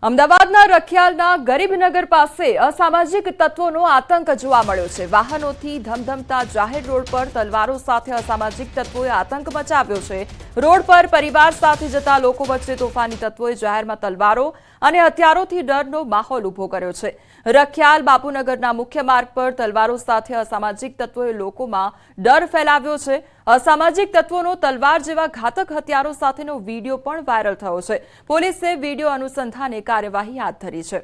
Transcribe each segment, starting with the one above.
અમદાવાદના રખિયાલના ગરીબનગર પાસે અસામાજિક તત્વોનો આતંક જોવા મળ્યો છે। વાહનોથી ધમધમતા જાહેર રોડ પર તલવારો સાથે અસામાજિક તત્વોએ આતંક મચાવ્યો છે। રોડ પર પરિવાર સાથે જતા લોકો વચ્ચે તોફાની તત્વોએ જાહેરમાં તલવારો અને હથિયારોથી ડરનો માહોલ ઊભો કર્યો છે। રખિયાલ બાપુનગરના મુખ્ય માર્ગ પર તલવારો સાથે અસામાજિક તત્વોએ લોકોમાં ડર ફેલાવ્યો છે। અસામાજિક તત્વોનો તલવાર જેવા ઘાતક હથિયારો સાથેનો વીડિયો પણ વાયરલ થયો છે। પોલીસે વીડિયો અનુસંધાને કાર્યવાહી હાથ ધરી છે।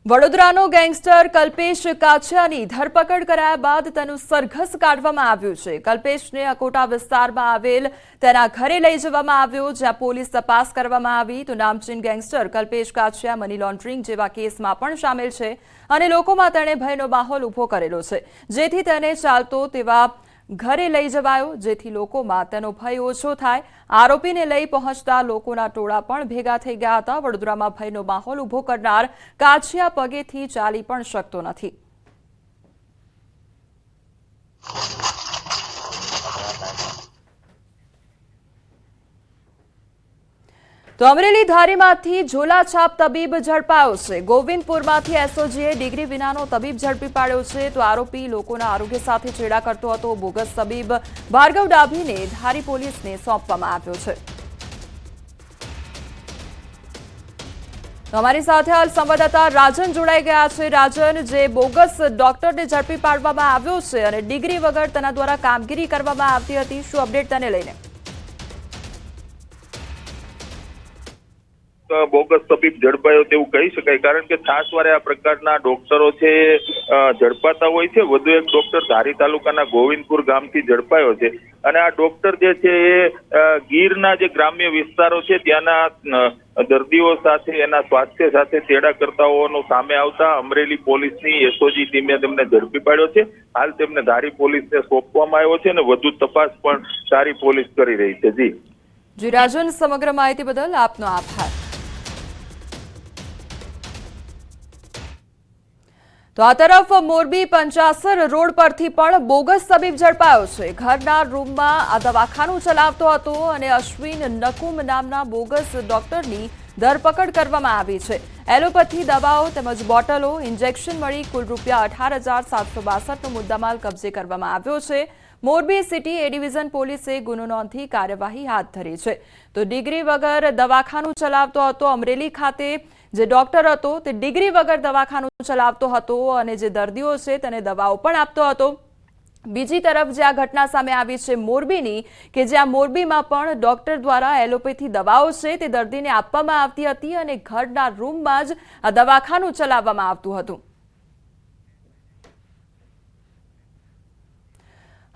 વડોદરાનો ગેંગસ્ટર કલ્પેશ કાછિયાની ધરપકડ કરાયા બાદ તેનું સરઘસ કાઢવામાં આવ્યું છે। કલ્પેશને અકોટા વિસ્તારમાં આવેલ તેના ઘરે લઈ જવામાં આવ્યો, જ્યાં પોલીસ તપાસ કરવામાં આવી તો નામચીન gangster Kalpesh Kachhiya money laundering જેવા કેસમાં પણ સામેલ છે અને લોકોમાં તેણે ભયનો માહોલ ઊભો કરેલો છે, જેથી તેને ચાલતો તેવા ઘરે લઈ જવાયો, જેથી લોકોમાં તેનો ભય ઓછો થાય। આરોપીને લઈ પહોંચતા લોકોના ટોળા પણ ભેગા થઈ ગયા હતા। વડોદરામાં ભયનો માહોલ ઊભો કરનાર કાછિયા પગેથી ચાલી પણ શકતો નથી। તો અમરેલી ધારીમાંથી ઝોલાછાપ તબીબ ઝડપાયો છે। ગોવિંદપુરમાંથી એસઓજીએ ડિગ્રી વિનાનો તબીબ ઝડપી પાડ્યો છે। તો આરોપી લોકોના આરોગ્ય સાથે છેડા કરતો હતો। બોગસ તબીબ ભાર્ગવ ડાભીને ધારી પોલીસને સોંપવામાં આવ્યો છે। અમારી સાથે હાલ સંવાદદાતા રાજન જોડાઈ ગયા છે। રાજન, જે બોગસ ડોક્ટરને ઝડપી પાડવામાં આવ્યો છે અને ડિગ્રી વગર તેના દ્વારા કામગીરી કરવામાં આવતી હતી, શું અપડેટ તેને લઈને? બોગસ તબીબ ઝડપાયો તેવું કહી શકાય, કારણ કે છાસવારે આ પ્રકારના ડોક્ટરો છે ઝડપાતા હોય છે। વધુ એક ડોક્ટર ધારી તાલુકાના ગોવિંદપુર ગામથી ઝડપાયો છે અને આ ડોક્ટર જે છે એ ગીરના જે ગ્રામ્ય વિસ્તારો છે ત્યાંના દર્દીઓ સાથે એના સ્વાસ્થ્ય સાથે ચેડા કરતા હોવાનું સામે આવતા અમરેલી પોલીસની એસઓજી ટીમે તેમને ઝડપી પાડ્યો છે। હાલ તેમને ધારી પોલીસને સોંપવામાં આવ્યો છે અને વધુ તપાસ પણ ધારી પોલીસ કરી રહી છે। જી રાજન, સમગ્ર માહિતી બદલ આપનો આભાર। તો આ તરફ મોરબી પંચાસર રોડ પરથી પણ બોગસ તબીબ ઝડપાયો છે। ઘરના રૂમમાં આ દવાખાનું ચલાવતો હતો અને અશ્વિન નકુમ નામના બોગસ ડોક્ટરની ધરપકડ કરવામાં આવી છે। એલોપેથી દવાઓ તેમજ બોટલો, ઇન્જેક્શન મળી કુલ ₹18,762નો મુદ્દામાલ કબજે કરવામાં આવ્યો છે। મોરબી સિટી એ ડિવિઝન પોલીસે ગુનો નોંધી કાર્યવાહી હાથ ધરી છે। તો ડિગ્રી વગર દવાખાનું ચલાવતો હતો। અમરેલી ખાતે જે ડોક્ટર હતો તે ડિગ્રી વગર દવાખાનું ચલાવતો હતો અને જે દર્દીઓ છે તેને દવાઓ પણ આપતો હતો। બીજી તરફ જે આ ઘટના સામે આવી છે મોરબીની, કે જ્યાં મોરબીમાં પણ ડોક્ટર દ્વારા એલોપેથી દવાઓ છે તે દર્દીને આપવામાં આવતી હતી અને ઘરના રૂમમાં જ આ દવાખાનું ચલાવવામાં આવતું હતું।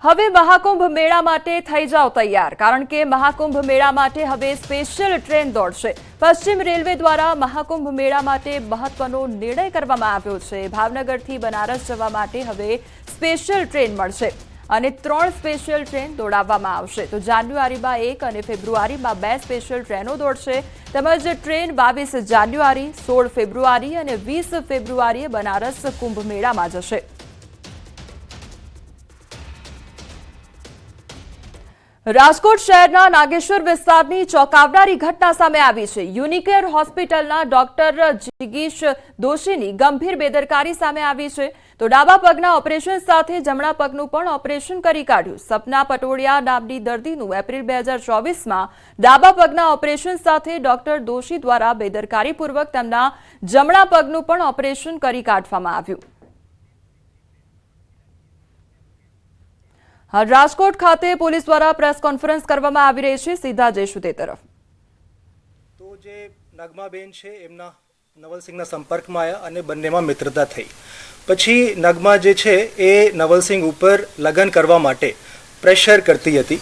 હવે મહાકુંભ મેળા માટે થઈ જાઓ તૈયાર, કારણ કે મહાકુંભ મેળા માટે હવે સ્પેશિયલ ટ્રેન દોડશે। પશ્ચિમ રેલવે દ્વારા મહાકુંભ મેળા માટે મહત્વનો નિર્ણય કરવામાં આવ્યો છે। ભાવનગરથી બનારસ જવા માટે હવે સ્પેશિયલ ટ્રેન મળશે અને 3 સ્પેશિયલ ટ્રેન દોડાવવામાં આવશે। તો જાન્યુઆરીમાં 1 અને ફેબ્રુઆરીમાં 2 સ્પેશિયલ ટ્રેનો દોડશે, તેમજ ટ્રેન 22 જાન્યુઆરી, 16 ફેબ્રુઆરી અને 20 ફેબ્રુઆરીએ બનારસ કુંભ મેળામાં જશે। રાજકોટ શહેરના નાગેશ્વર વિસ્તારની ચોંકાવનારી ઘટના સામે આવી છે। યુનિકેર હોસ્પિટલના ડોક્ટર જિગીશ દોશીની ગંભીર બેદરકારી સામે આવી છે। તો ડાબા પગના ઓપરેશન સાથે જમણા પગનું પણ ઓપરેશન કરી કાઢ્યું। સપના પટોડિયા નામની દર્દીનું એપ્રિલ 2024માં ડાબા પગના ઓપરેશન સાથે ડોક્ટર દોશી દ્વારા બેદરકારીપૂર્વક તેમના જમણા પગનું પણ ઓપરેશન કરી કાઢવામાં આવ્યું। રાજકોટ ખાતે પોલીસ દ્વારા પ્રેસ કોન્ફરન્સ કરવામાં આવી રહી છે। સીધા જઈશું તે તરફ। તો જે નગમાબેન છે એમના નવલસિંહના સંપર્કમાં આવ્યા અને બંનેમાં મિત્રતા થઈ। પછી નગમા જે છે એ નવલસિંહ ઉપર લગ્ન કરવા માટે પ્રેશર કરતી હતી।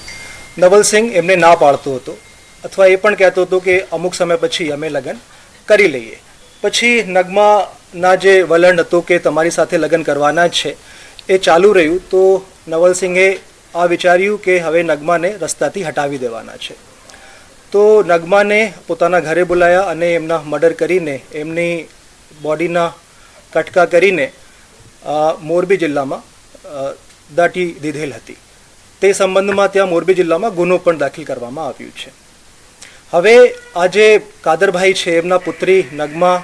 નવલસિંહ એમને ના પાડતો હતો અથવા એ પણ કહેતો હતો કે અમુક સમય પછી અમે લગ્ન કરી લઈએ। પછી નગમાના જે વલણ હતું કે તમારી સાથે લગ્ન કરવાના જ છે એ ચાલુ રહ્યું। તો નવલસિંહે આ વિચાર્યું કે હવે નગમાને રસ્તાથી હટાવી દેવાના છે। તો નગમાને પોતાના ઘરે બોલાયા અને એમના મર્ડર કરીને એમની બોડીના કટકા કરીને મોરબી જિલ્લામાં દાટી દીધેલ હતી। તે સંબંધમાં ત્યાં મોરબી જિલ્લામાં ગુનો પણ દાખલ કરવામાં આવ્યું છે. હવે આ જે કાદરભાઈ છે એમના પુત્રી નગમા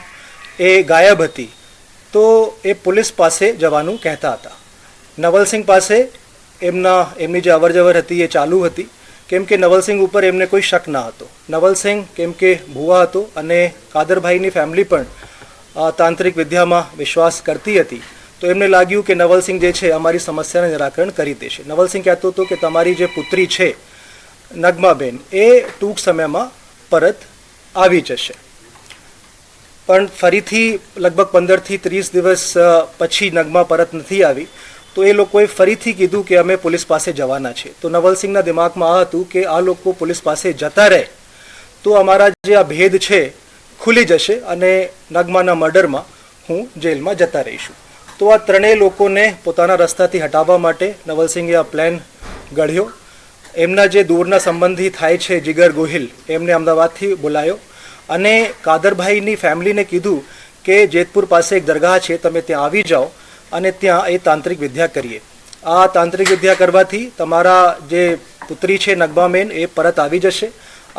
એ ગાયબ હતી, તો એ પોલીસ પાસે જવાનું કહેતા હતા. નવલસિંહ પાસે એમની જે અવરજવર હતી એ ચાલુ હતી, કેમ કે નવલસિંહ ઉપર એમને કોઈ શક ના હતો. નવલસિંહ કેમ કે ભુવા હતો અને કાદરભાઈની ફેમિલી પણ તાંત્રિક વિદ્યામાં વિશ્વાસ કરતી હતી, તો એમને લાગ્યું કે નવલસિંહ જે છે અમારી સમસ્યાનું નિરાકરણ કરી દેશે. નવલસિંહ કહેતો હતો કે તમારી જે પુત્રી છે નગમાબેન એ ટૂંક સમયમાં પરત આવી જશે. પણ ફરીથી લગભગ 15થી 30 દિવસ પછી નગમા પરત નથી આવી, તો એ લોકોએ ફરીથી કીધું કે અમે પોલીસ પાસે જવાના છે. તો નવલસિંહના દિમાગમાં આ હતું કે આ લોકો પોલીસ પાસે જતા રહે તો અમારા જે આ ભેદ છે ખુલી જશે અને નગમાના મર્ડરમાં હું જેલમાં જતા રહીશું. તો આ ત્રણેય લોકોને પોતાના રસ્તાથી હટાવવા માટે નવલસિંહે આ પ્લાન ઘડ્યો. એમના જે દૂરના સંબંધી થાય છે જીગર ગોહિલ, એમને અમદાવાદથી બોલાયો અને કાદરભાઈની ફેમિલીને કીધું કે જેતપુર પાસે એક દરગાહ છે, તમે ત્યાં આવી જાઓ અને ત્યાં એ તાંત્રિક વિદ્યા કરીએ. આ તાંત્રિક વિદ્યા કરવાથી તમારા જે પુત્રી છે નગમાબેન એ પરત આવી જશે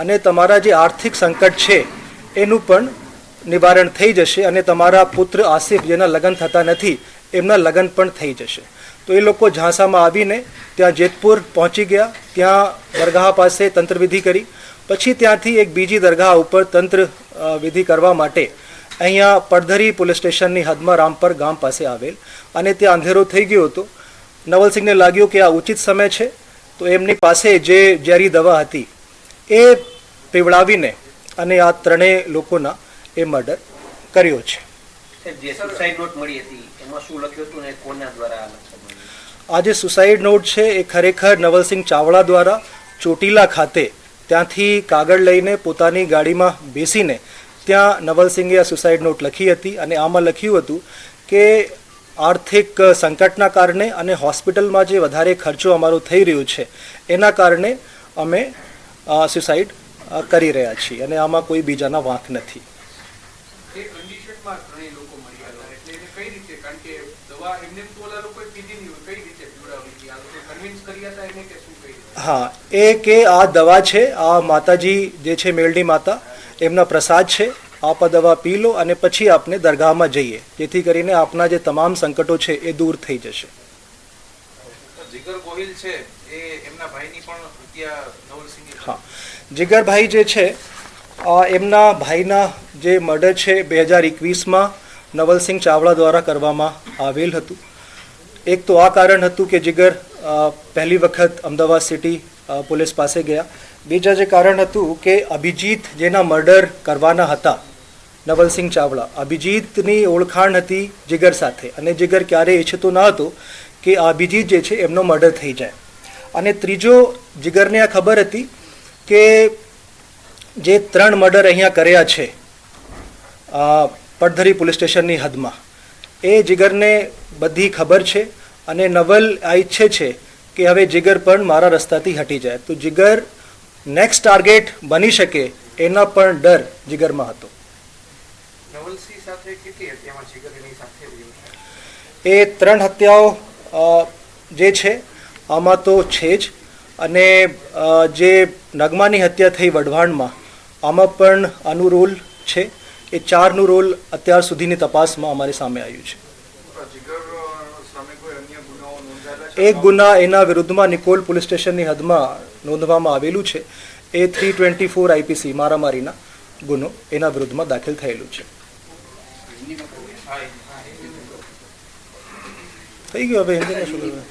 અને તમારા જે આર્થિક સંકટ છે એનું પણ નિવારણ થઈ જશે અને તમારા પુત્ર આસિફ જેના લગ્ન થતા નથી એમના લગ્ન પણ થઈ જશે. તો એ લોકો ઝાંસામાં આવીને ત્યાં જેતપુર પહોંચી ગયા. ત્યાં દરગાહ પાસે તંત્રવિધિ કરી, પછી ત્યાંથી એક બીજી દરગાહ ઉપર તંત્ર વિધિ કરવા માટે અહીંયા પડધરી પોલીસ સ્ટેશનની હદમાં રામપર ગામ પાસે આવેલ અને ત્યાં અંધેરો થઈ ગયો હતો. નવલસિંહને લાગ્યું કે આ ઉચિત સમય છે, તો એમની પાસે જે ઝેરી દવા હતી એ પીવડાવીને અને આ ત્રણેય લોકોના એ મર્ડર કર્યો છે. આ જે સુસાઇડ નોટ છે એ ખરેખર નવલસિંહ ચાવડા દ્વારા ચોટીલા ખાતે ત્યાંથી કાગળ લઈને પોતાની ગાડીમાં બેસીને ત્યાં નવલસિંહે આ સુસાઇડ નોટ લખી હતી અને આમાં લખ્યું હતું કે આર્થિક સંકટના કારણે અને હોસ્પિટલમાં જે વધારે ખર્ચો અમારો થઈ રહ્યો છે એના કારણે અમે સુસાઇડ કરી રહ્યા છીએ અને આમાં કોઈ બીજાના વાંક નથી. હા, એ કે આ દવા છે, આ માતાજી જે છે મેલડી માતા એમના પ્રસાદ છે, આપ આ દવા પી લો અને પછી આપને દરગાહમાં જઈએ, જેથી કરીને આપના જે તમામ સંકટો છે એ દૂર થઈ જશે. હા, જીગરભાઈ જે છે એમના ભાઈના જે મર્ડર છે 2021માં નવલસિંહ ચાવડા દ્વારા કરવામાં આવેલ હતું. એક તો આ કારણ હતું કે જીગર પહેલી વખત અમદાવાદ સિટી પોલીસ પાસે ગયા. બીજા જે કારણ હતું કે અભિજીત જેના મર્ડર કરવાના હતા નવલસિંહ ચાવડા, અભિજીતની ઓળખાણ હતી જીગર સાથે અને જીગર ક્યારેય ઈચ્છતો ન હતો કે આ અભિજીત જે છે એમનો મર્ડર થઈ જાય. અને ત્રીજો, જીગરને આ ખબર હતી કે જે 3 મર્ડર અહીંયા કર્યા છે પડધરી પોલીસ સ્ટેશનની હદમાં, એ જીગરને બધી ખબર છે અને નવલ આ ઈચ્છે છે કે હવે જીગર પણ મારા રસ્તાથી હટી જાય, તો જીગર નેક્સ્ટ ટાર્ગેટ બની શકે એના પણ ડર જીગરમાં હતો. એ 3 હત્યાઓ જે છે આમાં તો છે જ, અને જે નગમાની હત્યા થઈ વઢવાણમાં આમાં પણ આનું રોલ છે. એ 4નું રોલ અત્યાર સુધીની તપાસમાં અમારી સામે આવ્યું છે. એક ગુના એના વિરુદ્ધમાં નિકોલ પોલીસ સ્ટેશનની હદમાં નોંધવામાં આવેલું છે. એ 324 આઈપીસી મારામારીના ગુનો એના વિરુદ્ધમાં દાખલ થયેલું છે. થઈ ગયું, હવે હિન્દીમાં શું કરવું?